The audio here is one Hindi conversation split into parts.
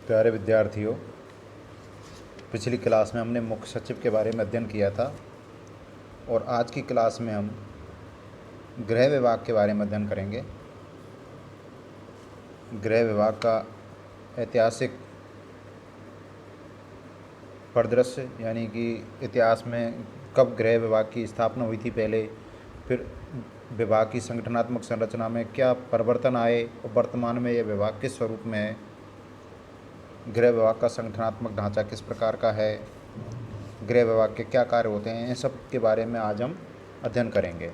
प्यारे विद्यार्थियों, पिछली क्लास में हमने मुख्य सचिव के बारे में अध्ययन किया था और आज की क्लास में हम गृह विभाग के बारे में अध्ययन करेंगे। गृह विभाग का ऐतिहासिक परिदृश्य, यानी कि इतिहास में कब गृह विभाग की स्थापना हुई थी पहले, फिर विभाग की संगठनात्मक संरचना में क्या परिवर्तन आए और वर्तमान में यह विभाग किस स्वरूप में है, गृह विभाग का संगठनात्मक ढांचा किस प्रकार का है, गृह विभाग के क्या कार्य होते हैं, इन सब के बारे में आज हम अध्ययन करेंगे।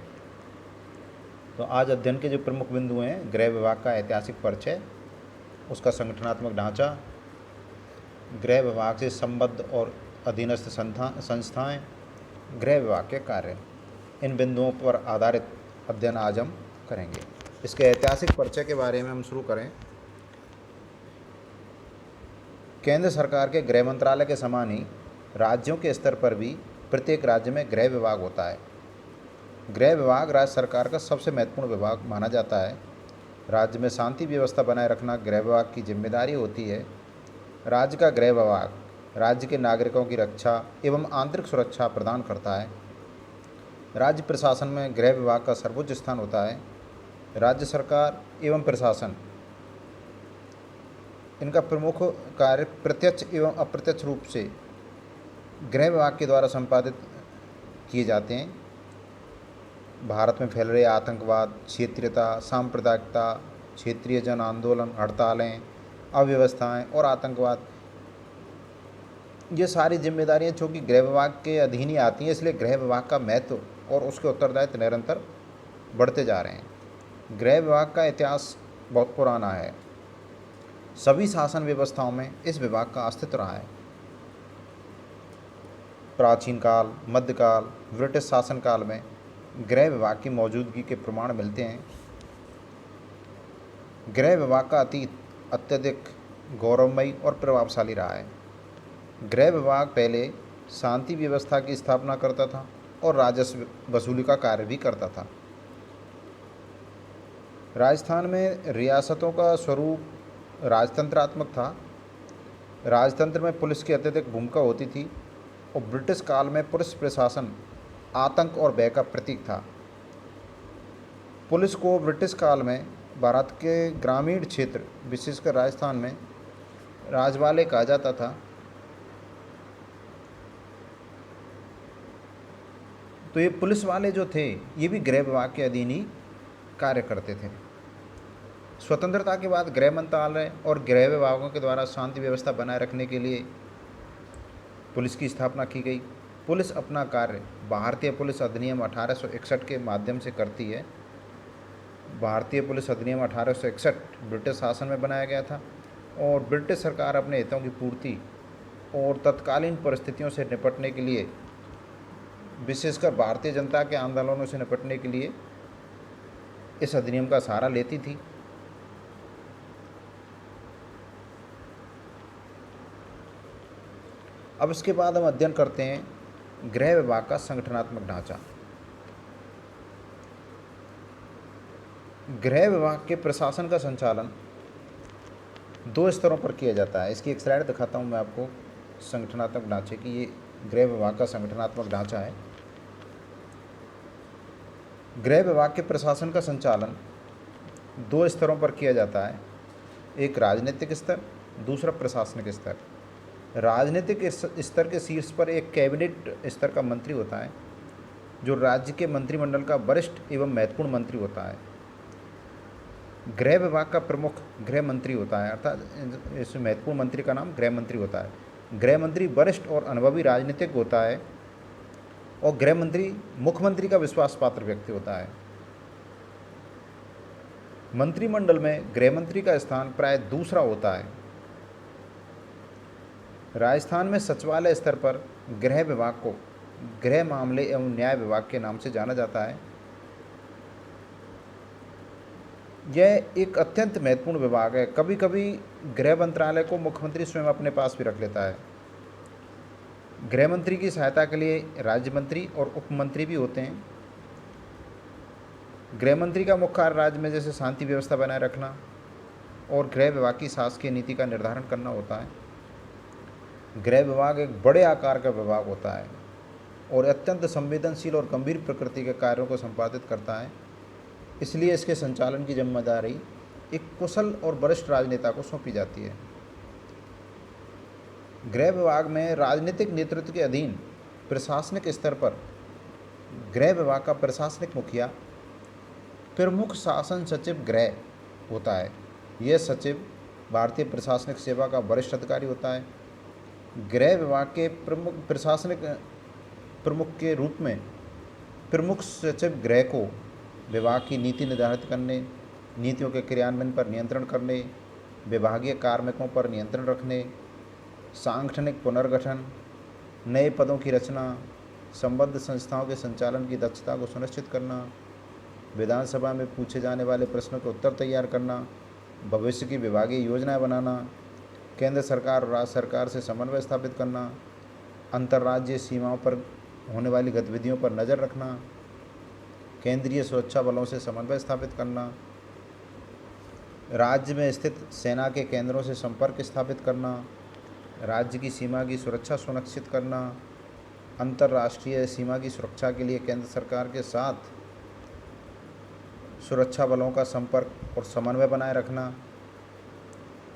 तो आज अध्ययन के जो प्रमुख बिंदु हैं, गृह विभाग का ऐतिहासिक परिचय, उसका संगठनात्मक ढांचा, गृह विभाग से संबद्ध और अधीनस्थ संस्थाएं, गृह विभाग के कार्य, इन बिंदुओं पर आधारित अध्ययन आज हम करेंगे। इसके ऐतिहासिक परिचय के बारे में हम शुरू करें। केंद्र सरकार के गृह मंत्रालय के समान ही राज्यों के स्तर पर भी प्रत्येक राज्य में गृह विभाग होता है। गृह विभाग राज्य सरकार का सबसे महत्वपूर्ण विभाग माना जाता है। राज्य में शांति व्यवस्था बनाए रखना गृह विभाग की जिम्मेदारी होती है। राज्य का गृह विभाग राज्य के नागरिकों की रक्षा एवं आंतरिक सुरक्षा प्रदान करता है। राज्य प्रशासन में गृह विभाग का सर्वोच्च स्थान होता है। राज्य सरकार एवं प्रशासन, इनका प्रमुख कार्य प्रत्यक्ष एवं अप्रत्यक्ष रूप से गृह विभाग के द्वारा संपादित किए जाते हैं। भारत में फैल रहे आतंकवाद, क्षेत्रीयता, सांप्रदायिकता, क्षेत्रीय जन आंदोलन, हड़तालें, अव्यवस्थाएं और आतंकवाद, ये सारी जिम्मेदारियां चूँकि गृह विभाग के अधीन ही आती हैं, इसलिए गृह विभाग का महत्व और उसके उत्तरदायित्व निरंतर बढ़ते जा रहे हैं। गृह विभाग का इतिहास बहुत पुराना है। सभी शासन व्यवस्थाओं में इस विभाग का अस्तित्व रहा है। प्राचीन काल, मध्यकाल, ब्रिटिश शासनकाल में गृह विभाग की मौजूदगी के प्रमाण मिलते हैं। गृह विभाग का अतीत अत्यधिक गौरवमयी और प्रभावशाली रहा है। गृह विभाग पहले शांति व्यवस्था की स्थापना करता था और राजस्व वसूली का कार्य भी करता था। राजस्थान में रियासतों का स्वरूप राजतंत्रात्मक था। राजतंत्र में पुलिस की अत्यधिक भूमिका होती थी और ब्रिटिश काल में पुलिस प्रशासन आतंक और भय का प्रतीक था। पुलिस को ब्रिटिश काल में भारत के ग्रामीण क्षेत्र, विशेषकर राजस्थान में, राजवाले कहा जाता था। तो ये पुलिस वाले जो थे, ये भी गृह विभाग के अधीन ही कार्य करते थे। स्वतंत्रता के बाद गृह मंत्रालय और गृह विभागों के द्वारा शांति व्यवस्था बनाए रखने के लिए पुलिस की स्थापना की गई। पुलिस अपना कार्य भारतीय पुलिस अधिनियम 1861 के माध्यम से करती है। भारतीय पुलिस अधिनियम 1861 ब्रिटिश शासन में बनाया गया था और ब्रिटिश सरकार अपने हितों की पूर्ति और तत्कालीन परिस्थितियों से निपटने के लिए, विशेषकर भारतीय जनता के आंदोलनों से निपटने के लिए, इस अधिनियम का सहारा लेती थी। अब इसके बाद हम अध्ययन करते हैं गृह विभाग का संगठनात्मक ढांचा। गृह विभाग के प्रशासन का संचालन दो स्तरों पर किया जाता है। इसकी एक स्लाइड दिखाता हूं मैं आपको संगठनात्मक ढांचे की। ये गृह विभाग का संगठनात्मक ढांचा है। गृह विभाग के प्रशासन का संचालन दो स्तरों पर किया जाता है। एक राजनीतिक स्तर, दूसरा प्रशासनिक स्तर। राजनीतिक स्तर के शीर्ष पर एक कैबिनेट स्तर का मंत्री होता है, जो राज्य के मंत्रिमंडल का वरिष्ठ एवं महत्वपूर्ण मंत्री होता है। गृह विभाग का प्रमुख गृह मंत्री होता है, अर्थात इस महत्वपूर्ण मंत्री का नाम गृह मंत्री होता है। गृह मंत्री वरिष्ठ और अनुभवी राजनीतिक होता है और गृह मंत्री मुख्यमंत्री का विश्वास पात्र व्यक्ति होता है। मंत्रिमंडल में गृह मंत्री का स्थान प्राय दूसरा होता है। राजस्थान में सचिवालय स्तर पर गृह विभाग को गृह मामले एवं न्याय विभाग के नाम से जाना जाता है। यह एक अत्यंत महत्वपूर्ण विभाग है। कभी कभी गृह मंत्रालय को मुख्यमंत्री स्वयं अपने पास भी रख लेता है। गृह मंत्री की सहायता के लिए राज्य मंत्री और उप मंत्री भी होते हैं। गृह मंत्री का मुख्य कार्य राज्य में जैसे शांति व्यवस्था बनाए रखना, और गृह विभाग की शासकीय नीति का निर्धारण करना होता है। गृह विभाग एक बड़े आकार का विभाग होता है और अत्यंत संवेदनशील और गंभीर प्रकृति के कार्यों को संपादित करता है। इसलिए इसके संचालन की जिम्मेदारी एक कुशल और वरिष्ठ राजनेता को सौंपी जाती है। गृह विभाग में राजनीतिक नेतृत्व के अधीन प्रशासनिक स्तर पर गृह विभाग का प्रशासनिक मुखिया प्रमुख शासन सचिव गृह होता है। यह सचिव भारतीय प्रशासनिक सेवा का वरिष्ठ अधिकारी होता है। गृह विभाग के प्रमुख प्रशासनिक प्रमुख के रूप में प्रमुख सचिव गृह को विभाग की नीति निर्धारित करने, नीतियों के क्रियान्वयन पर नियंत्रण करने, विभागीय कार्मिकों पर नियंत्रण रखने, सांगठनिक पुनर्गठन, नए पदों की रचना, संबद्ध संस्थाओं के संचालन की दक्षता को सुनिश्चित करना, विधानसभा में पूछे जाने वाले प्रश्नों के उत्तर तैयार करना, भविष्य की विभागीय योजनाएं बनाना, केंद्र सरकार और राज्य सरकार से समन्वय स्थापित करना, अंतर्राज्यीय सीमाओं पर होने वाली गतिविधियों पर नज़र रखना, केंद्रीय सुरक्षा बलों से समन्वय स्थापित करना, राज्य में स्थित सेना के केंद्रों से संपर्क स्थापित करना, राज्य की सीमा की सुरक्षा सुनिश्चित करना, अंतर्राष्ट्रीय सीमा की सुरक्षा के लिए केंद्र सरकार के साथ सुरक्षा बलों का संपर्क और समन्वय बनाए रखना।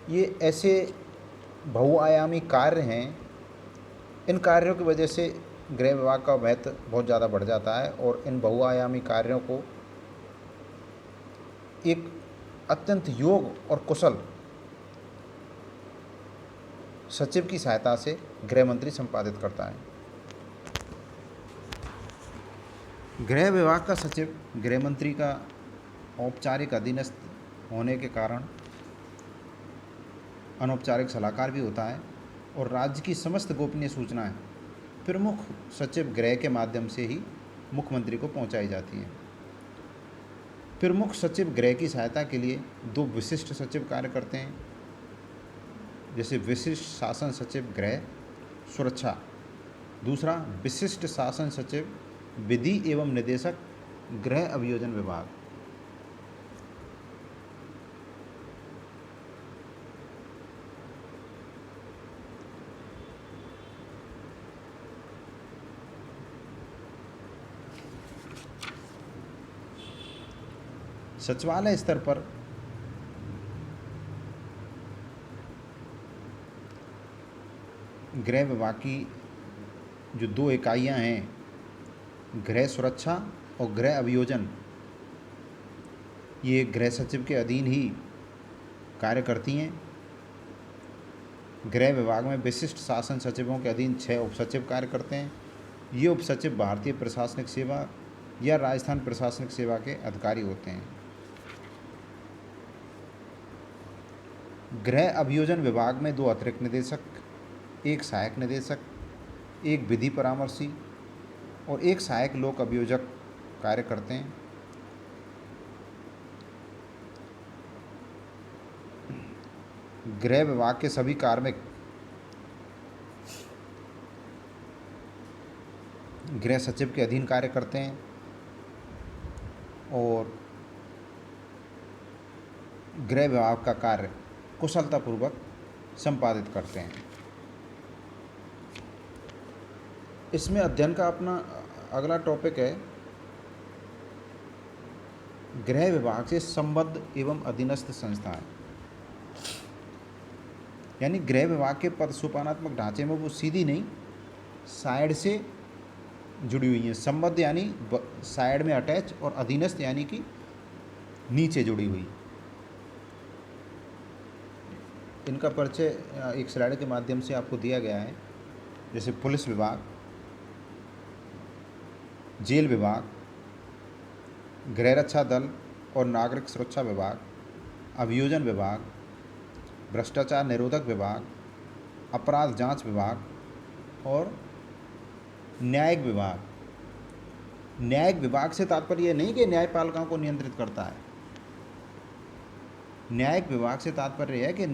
ये ऐसे बहुआयामी कार्य हैं। इन कार्यों की वजह से गृह विभाग का महत्व बहुत ज़्यादा बढ़ जाता है और इन बहुआयामी कार्यों को एक अत्यंत योग्य और कुशल सचिव की सहायता से गृह मंत्री संपादित करता है। गृह विभाग का सचिव गृह मंत्री का औपचारिक अधीनस्थ होने के कारण अनौपचारिक सलाहकार भी होता है और राज्य की समस्त गोपनीय सूचनाएं प्रमुख सचिव गृह के माध्यम से ही मुख्यमंत्री को पहुंचाई जाती हैं। प्रमुख सचिव गृह की सहायता के लिए दो विशिष्ट सचिव कार्य करते हैं, जैसे विशिष्ट शासन सचिव गृह सुरक्षा, दूसरा विशिष्ट शासन सचिव विधि एवं निदेशक गृह अभियोजन विभाग। सचिवालय स्तर पर गृह विभाग की जो दो इकाइयां हैं, गृह सुरक्षा और गृह अभियोजन, ये गृह सचिव के अधीन ही कार्य करती हैं। गृह विभाग में विशिष्ट शासन सचिवों के अधीन 6 उपसचिव कार्य करते हैं। ये उपसचिव भारतीय प्रशासनिक सेवा या राजस्थान प्रशासनिक सेवा के अधिकारी होते हैं। गृह अभियोजन विभाग में 2 अतिरिक्त निदेशक, 1 सहायक निदेशक, 1 विधि परामर्शी और 1 सहायक लोक अभियोजक कार्य करते हैं। गृह विभाग के सभी कार्मिक गृह सचिव के अधीन कार्य करते हैं और गृह विभाग का कार्य कुशलतापूर्वक संपादित करते हैं। इसमें अध्ययन का अपना अगला टॉपिक है गृह विभाग से संबद्ध एवं अधीनस्थ संस्थाएं। यानी गृह विभाग के पद सोपानात्मक ढांचे में वो सीधी नहीं, साइड से जुड़ी हुई हैं। संबद्ध यानी साइड में अटैच और अधीनस्थ यानी कि नीचे जुड़ी हुई। इनका परिचय एक स्लाइड के माध्यम से आपको दिया गया है, जैसे पुलिस विभाग, जेल विभाग, गृह रक्षा दल और नागरिक सुरक्षा विभाग, अभियोजन विभाग, भ्रष्टाचार निरोधक विभाग, अपराध जांच विभाग और न्यायिक विभाग। न्यायिक विभाग से तात्पर्य नहीं कि न्यायपालिकाओं को नियंत्रित करता है। न्यायिक विभाग से तात्पर्य है कि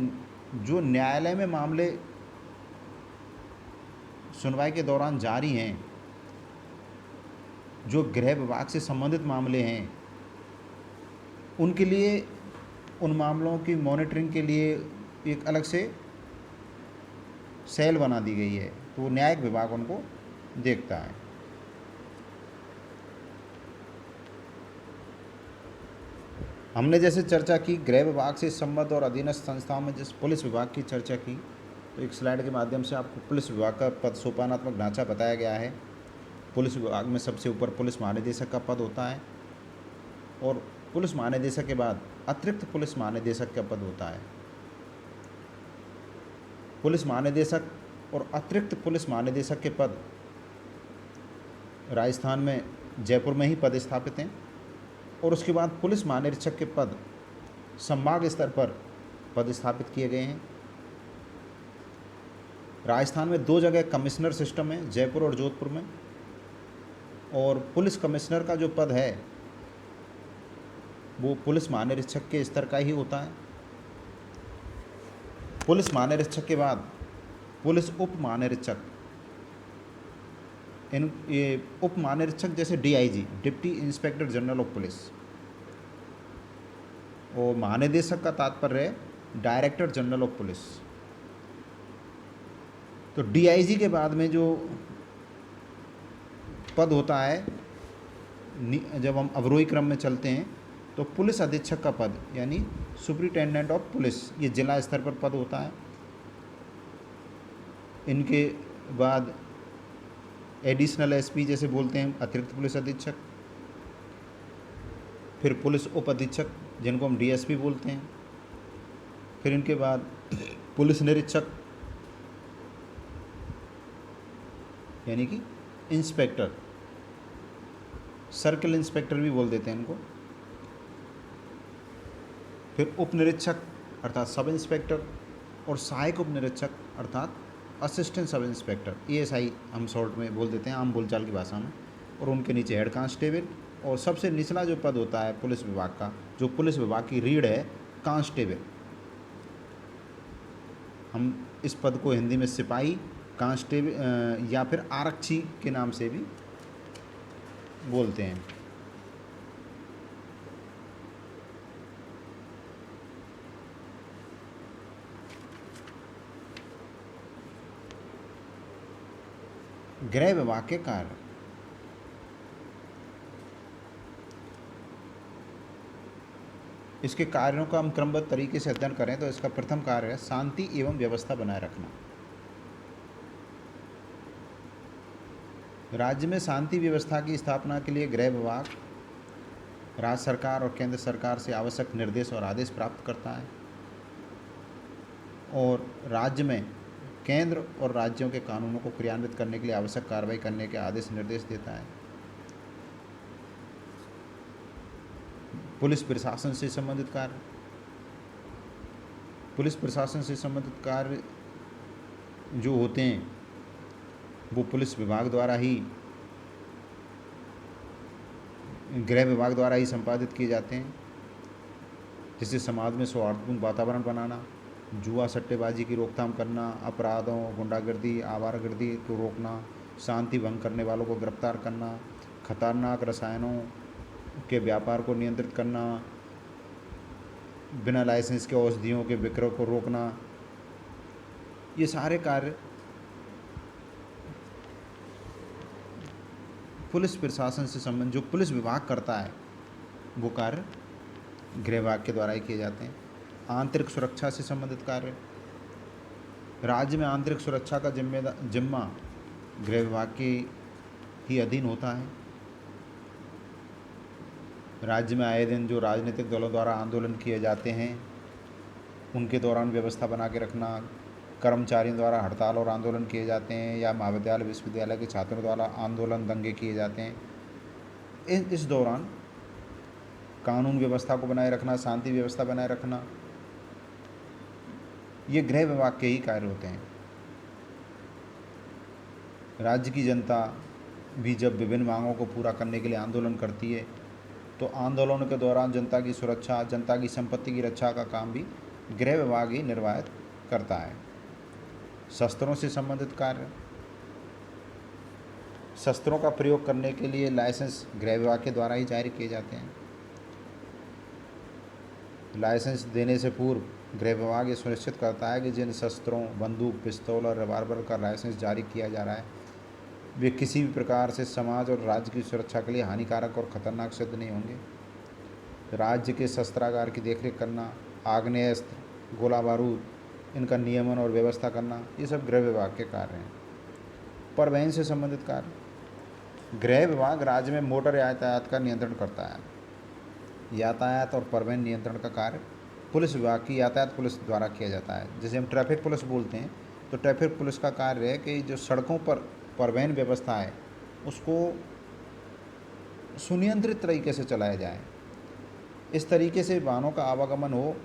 जो न्यायालय में मामले सुनवाई के दौरान जारी हैं, जो गृह विभाग से संबंधित मामले हैं, उनके लिए उन मामलों की मॉनिटरिंग के लिए एक अलग से सेल बना दी गई है, तो वो न्यायिक विभाग उनको देखता है। हमने जैसे चर्चा की गृह विभाग से संबद्ध और अधीनस्थ संस्थाओं में जिस पुलिस विभाग की चर्चा की, तो एक स्लाइड के माध्यम से आपको पुलिस विभाग का पद सोपानात्मक ढांचा बताया गया है। पुलिस विभाग में सबसे ऊपर पुलिस महानिदेशक का पद होता है और पुलिस महानिदेशक के बाद अतिरिक्त पुलिस महानिदेशक का पद होता है। पुलिस महानिदेशक और अतिरिक्त पुलिस महानिदेशक के पद राजस्थान में जयपुर में ही पद स्थापित हैं और उसके बाद पुलिस महानिरीक्षक के पद संभाग स्तर पर पद स्थापित किए गए हैं। राजस्थान में 2 जगह कमिश्नर सिस्टम है, जयपुर और जोधपुर में, और पुलिस कमिश्नर का जो पद है वो पुलिस महानिरीक्षक के स्तर का ही होता है। पुलिस महानिरीक्षक के बाद पुलिस उप महानिरीक्षक, ये उप महानिरीक्षक जैसे DIG, deputy inspector general of police, और महानिदेशक का तात्पर्य है डायरेक्टर जनरल ऑफ पुलिस। तो डीआईजी के बाद में जो पद होता है, जब हम अवरोही क्रम में चलते हैं, तो पुलिस अधीक्षक का पद यानी सुपरिटेंडेंट ऑफ पुलिस, ये जिला स्तर पर पद होता है। इनके बाद एडिशनल एसपी जैसे बोलते हैं, अतिरिक्त पुलिस अधीक्षक, फिर पुलिस उप अधीक्षक जिनको हम डीएसपी बोलते हैं, फिर इनके बाद पुलिस निरीक्षक यानी कि इंस्पेक्टर, सर्किल इंस्पेक्टर भी बोल देते हैं इनको, फिर उप निरीक्षक अर्थात सब इंस्पेक्टर, और सहायक उप निरीक्षक अर्थात असिस्टेंट सब इंस्पेक्टर, एएसआई हम शॉर्ट में बोल देते हैं आम बोलचाल की भाषा में, और उनके नीचे हेड कांस्टेबल, और सबसे निचला जो पद होता है पुलिस विभाग का, जो पुलिस विभाग की रीढ़ है, कांस्टेबल। हम इस पद को हिंदी में सिपाही, कांस्टेबल या फिर आरक्षी के नाम से भी बोलते हैं। गृह विभाग के कार्य, इसके कार्यों का हम क्रमबद्ध तरीके से अध्ययन करें तो इसका प्रथम कार्य है शांति एवं व्यवस्था बनाए रखना। राज्य में शांति व्यवस्था की स्थापना के लिए गृह विभाग राज्य सरकार और केंद्र सरकार से आवश्यक निर्देश और आदेश प्राप्त करता है और राज्य में केंद्र और राज्यों के कानूनों को क्रियान्वित करने के लिए आवश्यक कार्रवाई करने के आदेश निर्देश देता है। पुलिस प्रशासन से संबंधित कार्य, पुलिस प्रशासन से संबंधित कार्य जो होते हैं वो पुलिस विभाग द्वारा ही, गृह विभाग द्वारा ही संपादित किए जाते हैं। जैसे समाज में सौहार्दपूर्ण वातावरण बनाना, जुआ सट्टेबाजी की रोकथाम करना, अपराधों, गुंडागर्दी, आवारागर्दी को रोकना, शांति भंग करने वालों को गिरफ्तार करना, खतरनाक रसायनों के व्यापार को नियंत्रित करना, बिना लाइसेंस के औषधियों के विक्रय को रोकना, ये सारे कार्य पुलिस प्रशासन से संबंधित जो पुलिस विभाग करता है वो कार्य गृह विभाग के द्वारा ही किए जाते हैं। आंतरिक सुरक्षा से संबंधित कार्य, राज्य में आंतरिक सुरक्षा का जिम्मा गृह विभाग के ही अधीन होता है। राज्य में आए दिन जो राजनीतिक दलों द्वारा आंदोलन किए जाते हैं उनके दौरान व्यवस्था बना के रखना, कर्मचारियों द्वारा हड़ताल और आंदोलन किए जाते हैं या महाविद्यालय विश्वविद्यालय के छात्रों द्वारा आंदोलन दंगे किए जाते हैं, इस दौरान कानून व्यवस्था को बनाए रखना, शांति व्यवस्था बनाए रखना, ये गृह विभाग के ही कार्य होते हैं। राज्य की जनता भी जब विभिन्न मांगों को पूरा करने के लिए आंदोलन करती है तो आंदोलनों के दौरान जनता की सुरक्षा, जनता की संपत्ति की रक्षा का काम भी गृह विभाग ही निर्वाहित करता है। शस्त्रों से संबंधित कार्य, शस्त्रों का प्रयोग करने के लिए लाइसेंस गृह विभाग के द्वारा ही जारी किए जाते हैं। लाइसेंस देने से पूर्व गृह विभाग ये सुनिश्चित करता है कि जिन शस्त्रों, बंदूक, पिस्तौल और रिवाल्वर का लाइसेंस जारी किया जा रहा है वे किसी भी प्रकार से समाज और राज्य की सुरक्षा के लिए हानिकारक और खतरनाक सिद्ध नहीं होंगे। राज्य के शस्त्रागार की देखरेख करना, आग्नेयास्त्र, गोला बारूद, इनका नियमन और व्यवस्था करना, ये सब गृह विभाग के कार्य हैं। परिवहन से संबंधित कार्य, गृह विभाग राज्य में मोटर यातायात का नियंत्रण करता है। यातायात और परिवहन नियंत्रण का कार्य पुलिस विभाग की यातायात पुलिस द्वारा किया जाता है। जैसे हम ट्रैफिक पुलिस बोलते हैं, तो ट्रैफिक पुलिस का कार्य है कि जो सड़कों पर परिवहन व्यवस्था है उसको सुनियंत्रित तरीके से चलाया जाए। इस तरीके से वाहनों का आवागमन हो,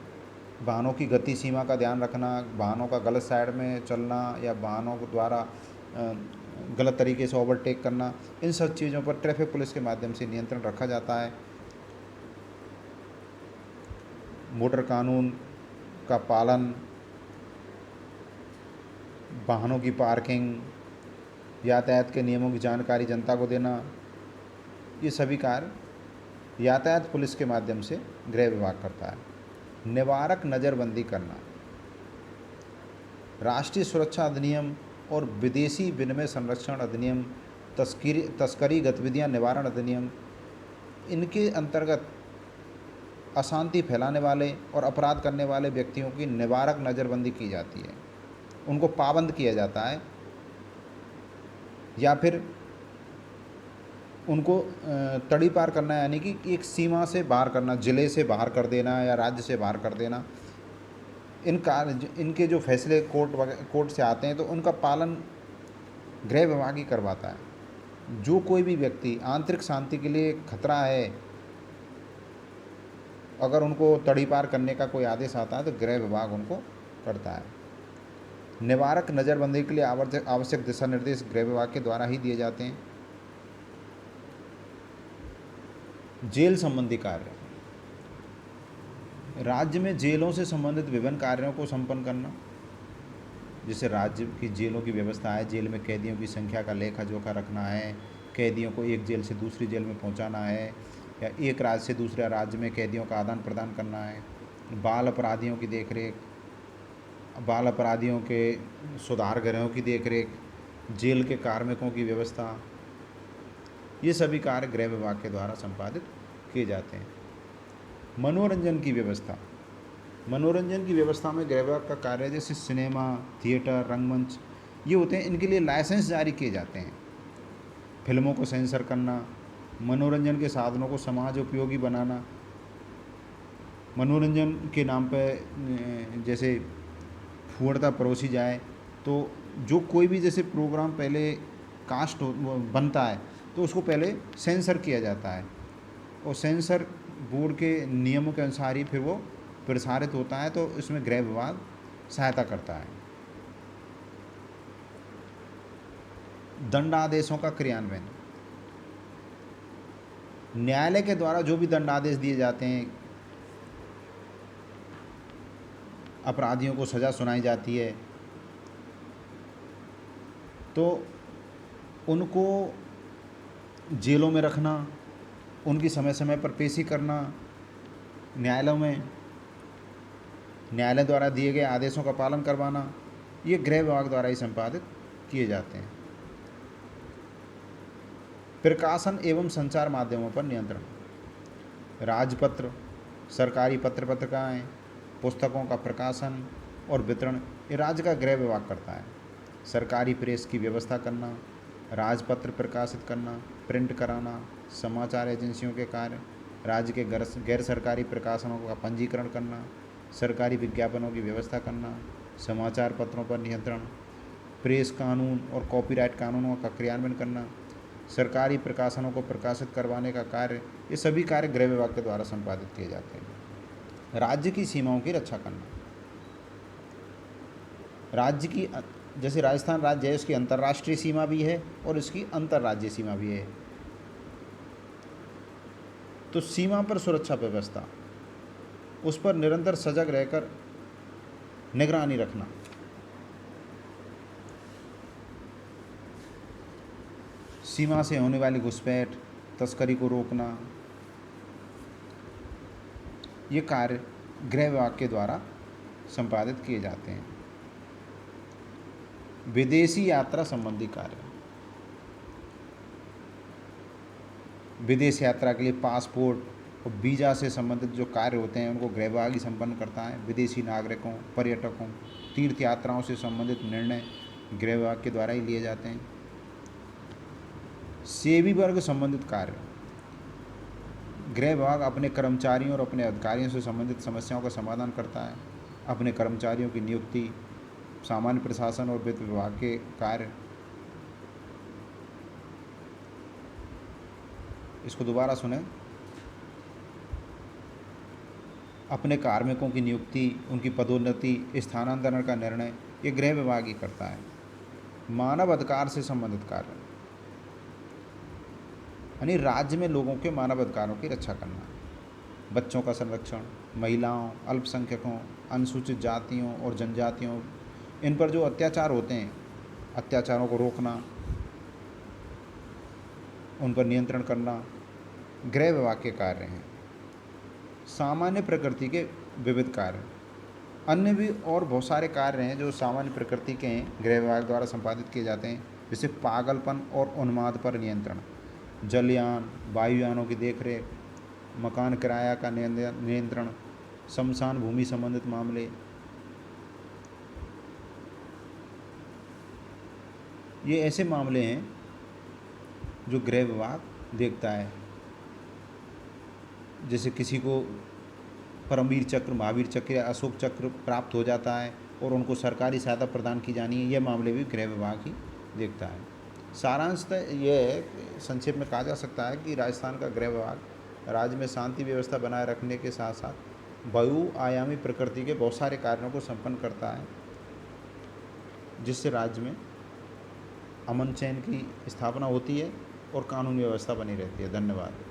वाहनों की गति सीमा का ध्यान रखना, वाहनों का गलत साइड में चलना या वाहनों के द्वारा गलत तरीके से ओवरटेक करना, इन सब चीज़ों पर ट्रैफिक पुलिस के माध्यम से नियंत्रण रखा जाता है। मोटर कानून का पालन, वाहनों की पार्किंग, यातायात के नियमों की जानकारी जनता को देना, ये सभी कार्य यातायात पुलिस के माध्यम से गृह विभाग करता है। निवारक नज़रबंदी करना, राष्ट्रीय सुरक्षा अधिनियम और विदेशी विनिमय संरक्षण अधिनियम, तस्करी गतिविधियां निवारण अधिनियम, इनके अंतर्गत अशांति फैलाने वाले और अपराध करने वाले व्यक्तियों की निवारक नज़रबंदी की जाती है, उनको पाबंद किया जाता है या फिर उनको तड़ी पार करना, यानी कि एक सीमा से बाहर करना, ज़िले से बाहर कर देना या राज्य से बाहर कर देना। इनके जो फैसले कोर्ट से आते हैं तो उनका पालन गृह विभाग ही करवाता है। जो कोई भी व्यक्ति आंतरिक शांति के लिए खतरा है, अगर उनको तड़ी पार करने का कोई आदेश आता है तो गृह विभाग उनको करता है। निवारक नज़रबंदी के लिए आवश्यक दिशा निर्देश गृह विभाग के द्वारा ही दिए जाते हैं। जेल संबंधी कार्य, राज्य में जेलों से संबंधित विभिन्न कार्यों को संपन्न करना, जैसे राज्य की जेलों की व्यवस्था है, जेल में कैदियों की संख्या का लेखा जोखा रखना है, कैदियों को एक जेल से दूसरी जेल में पहुंचाना है या एक राज्य से दूसरे राज्य में कैदियों का आदान प्रदान करना है, बाल अपराधियों की देखरेख, बाल अपराधियों के सुधार गृहों की देखरेख, जेल के कार्मिकों की व्यवस्था, ये सभी कार्य गृह विभाग के द्वारा संपादित किए जाते हैं। मनोरंजन की व्यवस्था, मनोरंजन की व्यवस्था में गृह विभाग का कार्य है, जैसे सिनेमा, थिएटर, रंगमंच, ये होते हैं, इनके लिए लाइसेंस जारी किए जाते हैं। फिल्मों को सेंसर करना, मनोरंजन के साधनों को समाज उपयोगी बनाना, मनोरंजन के नाम पर जैसे फूहड़ता परोसी जाए तो जो कोई भी जैसे प्रोग्राम पहले कास्ट बनता है तो उसको पहले सेंसर किया जाता है और सेंसर बोर्ड के नियमों के अनुसार ही फिर वो प्रसारित होता है, तो इसमें गृह विभाग सहायता करता है। दंडादेशों का क्रियान्वयन, न्यायालय के द्वारा जो भी दंडादेश दिए जाते हैं, अपराधियों को सज़ा सुनाई जाती है तो उनको जेलों में रखना, उनकी समय समय पर पेशी करना, न्यायालयों में न्यायालय द्वारा दिए गए आदेशों का पालन करवाना, ये गृह विभाग द्वारा ही संपादित किए जाते हैं। प्रकाशन एवं संचार माध्यमों पर नियंत्रण, राजपत्र, सरकारी पत्र पत्रिकाएँ, पुस्तकों का प्रकाशन और वितरण ये राज्य का गृह विभाग करता है। सरकारी प्रेस की व्यवस्था करना, राजपत्र प्रकाशित करना, प्रिंट कराना, समाचार एजेंसियों के कार्य, राज्य के गैर सरकारी प्रकाशनों का पंजीकरण करना, सरकारी विज्ञापनों की व्यवस्था करना, समाचार पत्रों पर नियंत्रण, प्रेस कानून और कॉपीराइट कानूनों का क्रियान्वयन करना, सरकारी प्रकाशनों को प्रकाशित करवाने का कार्य, ये सभी कार्य गृह विभाग के द्वारा संपादित किए जाते हैं। राज्य की सीमाओं की रक्षा करना, राज्य की जैसे राजस्थान राज्य है उसकी अंतर्राष्ट्रीय सीमा भी है और इसकी अंतर्राज्यीय सीमा भी है, तो सीमा पर सुरक्षा व्यवस्था, उस पर निरंतर सजग रहकर निगरानी रखना। सीमा से होने वाली घुसपैठ, तस्करी को रोकना, ये कार्य गृह विभाग के द्वारा संपादित किए जाते हैं। विदेशी यात्रा संबंधी कार्य, विदेश यात्रा के लिए पासपोर्ट और वीज़ा से संबंधित जो कार्य होते हैं उनको गृह विभाग ही संपन्न करता है। विदेशी नागरिकों, पर्यटकों, तीर्थ यात्राओं से संबंधित निर्णय गृह विभाग के द्वारा ही लिए जाते हैं। सेवी वर्ग संबंधित कार्य, गृह विभाग अपने कर्मचारियों और अपने अधिकारियों से संबंधित समस्याओं का समाधान करता है। अपने कर्मचारियों की नियुक्ति, सामान्य प्रशासन और वित्त विभाग के कार्य। इसको दोबारा सुने। अपने कार्मिकों की नियुक्ति, उनकी पदोन्नति, स्थानांतरण का निर्णय ये गृह विभाग ही करता है। मानव अधिकार से संबंधित कार्य, यानी राज्य में लोगों के मानव अधिकारों की रक्षा करना, बच्चों का संरक्षण, महिलाओं, अल्पसंख्यकों, अनुसूचित जातियों और जनजातियों, इन पर जो अत्याचार होते हैं, अत्याचारों को रोकना, उन पर नियंत्रण करना गृह विभाग के कार्य हैं। सामान्य प्रकृति के विविध कार्य, अन्य भी और बहुत सारे कार्य हैं जो सामान्य प्रकृति के हैं, गृह विभाग द्वारा संपादित किए जाते हैं। जैसे पागलपन और उन्माद पर नियंत्रण, जलयान, वायुयानों की देखरेख, मकान किराया का नियंत्रण, शमशान भूमि संबंधित मामले, ये ऐसे मामले हैं जो गृह विभाग देखता है। जैसे किसी को परमवीर चक्र, महावीर चक्र या अशोक चक्र प्राप्त हो जाता है और उनको सरकारी सहायता प्रदान की जानी है, ये मामले भी गृह विभाग ही देखता है। सारांशतः ये संक्षेप में कहा जा सकता है कि राजस्थान का गृह विभाग राज्य में शांति व्यवस्था बनाए रखने के साथ साथ बहुआयामी प्रकृति के बहुत सारे कार्यों को संपन्न करता है, जिससे राज्य में अमन चैन की स्थापना होती है और कानून व्यवस्था बनी रहती है। धन्यवाद।